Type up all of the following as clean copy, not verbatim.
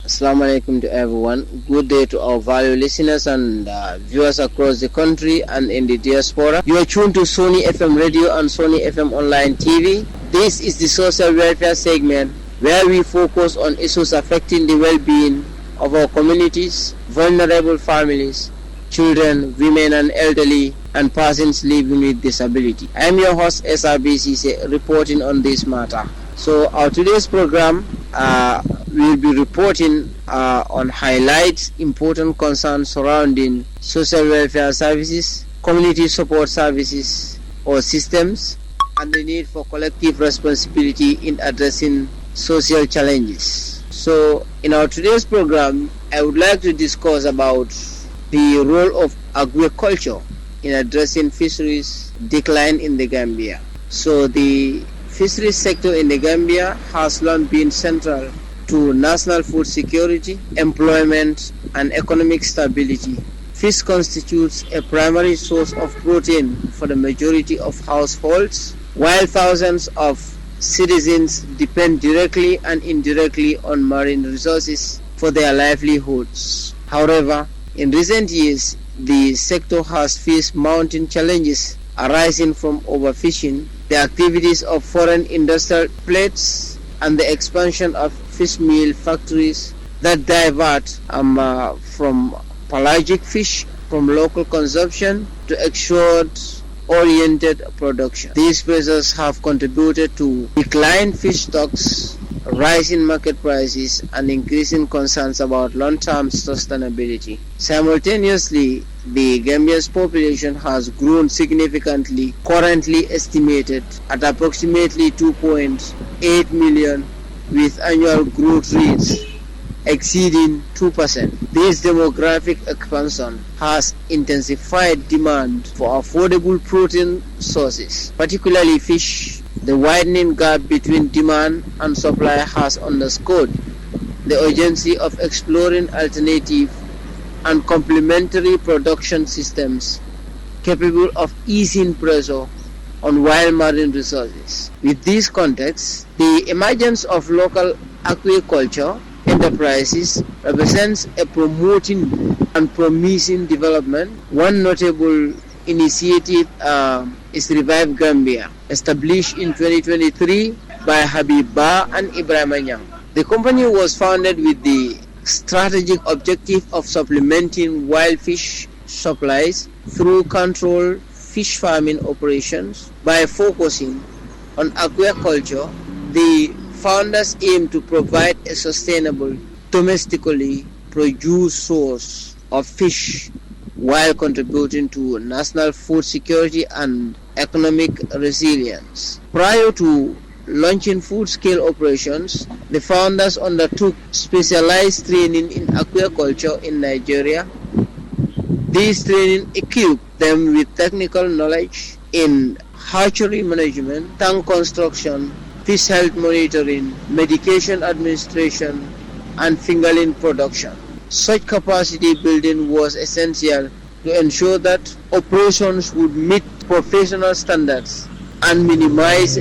Assalamu alaikum to everyone. Good day to our valued listeners and viewers across the country and in the diaspora. You are tuned to Sony FM Radio and Sony FM Online TV. This is the social welfare segment where we focus on issues affecting the well-being of our communities, vulnerable families, children, women and elderly, and persons living with disability. I am your host SRBCC reporting on this matter. So our today's program will be reporting on highlights important concerns surrounding social welfare services, community support services or systems, and the need for collective responsibility in addressing social challenges. So in our today's program, I would like to discuss about the role of agriculture in addressing fisheries decline in the Gambia. So the fisheries sector in the Gambia has long been central to national food security, employment, and economic stability. Fish constitutes a primary source of protein for the majority of households, while thousands of citizens depend directly and indirectly on marine resources for their livelihoods. However, in recent years, the sector has faced mounting challenges arising from overfishing, the activities of foreign industrial players, and the expansion of fish meal factories that divert from pelagic fish from local consumption to export-oriented production. These pressures have contributed to decline fish stocks, rising market prices, and increasing concerns about long-term sustainability. Simultaneously, the Gambia's population has grown significantly, currently estimated at approximately 2.8 million, with annual growth rates exceeding 2%. This demographic expansion has intensified demand for affordable protein sources, particularly fish. The widening gap between demand and supply has underscored the urgency of exploring alternative and complementary production systems capable of easing pressure on wild marine resources. With this context, the emergence of local aquaculture enterprises represents a promoting and promising development. One notable initiative is Revive Gambia, established in 2023 by Habib Ba and Ibrahim Anyang. The company was founded with the strategic objective of supplementing wild fish supplies through controlled fish farming operations. By focusing on aquaculture, the founders aim to provide a sustainable, domestically produced source of fish while contributing to national food security and economic resilience. Prior to launching full-scale operations, the founders undertook specialized training in aquaculture in Nigeria. This training equipped them with technical knowledge in hatchery management, tank construction, fish health monitoring, medication administration, and fingerling production. Such capacity building was essential to ensure that operations would meet professional standards and minimize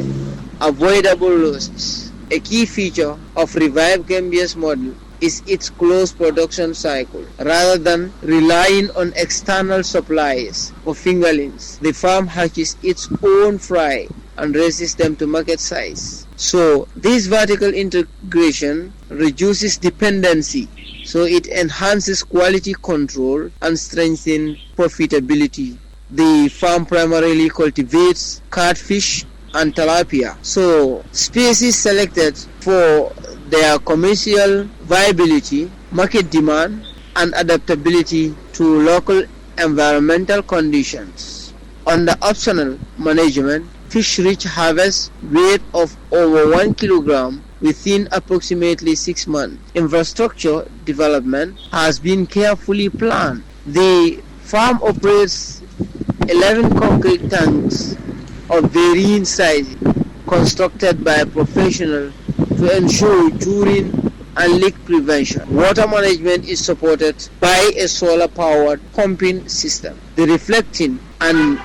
avoidable losses. A key feature of Revive Gambia's model is its closed production cycle. Rather than relying on external suppliers for fingerlings, the farm hatches its own fry and raises them to market size. So this vertical integration reduces dependency, so it enhances quality control and strengthens profitability. The farm primarily cultivates catfish and tilapia. So species selected for their commercial viability, market demand, and adaptability to local environmental conditions. Under optional management, fish reach harvest weight of over 1 kilogram within approximately 6 months. Infrastructure development has been carefully planned. The farm operates 11 concrete tanks of varying sizes constructed by a professional to ensure urine and leak prevention. Water management is supported by a solar-powered pumping system. The reflecting and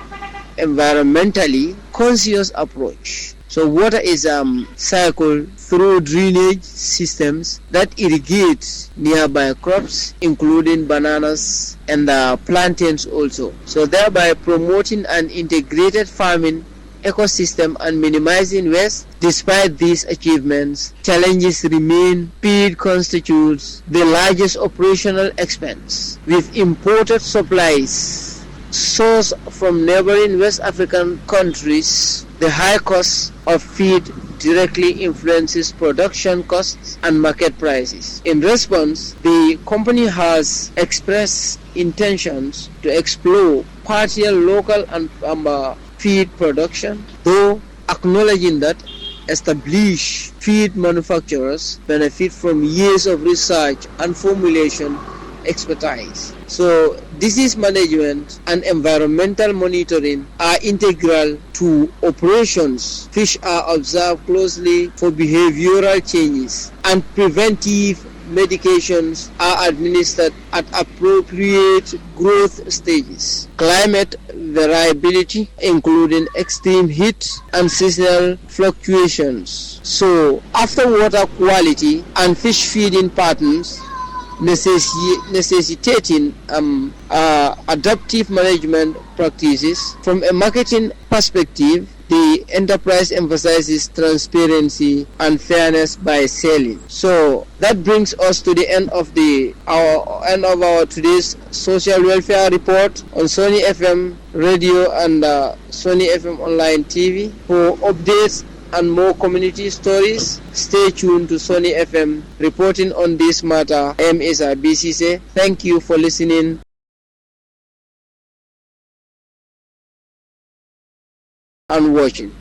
environmentally conscious approach So water is cycled through drainage systems that irrigate nearby crops, including bananas and plantains also. So thereby promoting an integrated farming ecosystem and minimizing waste. Despite these achievements, challenges remain. Feed constitutes the largest operational expense, with imported supplies sourced from neighboring West African countries. The high cost of feed directly influences production costs and market prices. In response, the company has expressed intentions to explore partial local and feed production, though acknowledging that established feed manufacturers benefit from years of research and formulation expertise. So disease management and environmental monitoring are integral to operations. Fish are observed closely for behavioral changes, and preventive medications are administered at appropriate growth stages. Climate variability, including extreme heat and seasonal fluctuations. So after water quality and fish feeding patterns necessitating adaptive management practices. From a marketing perspective, the enterprise emphasizes transparency and fairness by selling. So that brings us to the end of our today's social welfare report on Sony FM radio and Sony FM online TV. For updates and more community stories, stay tuned to Sony FM. Reporting on this matter, I am Isa BCC. Thank you for listening. And watching.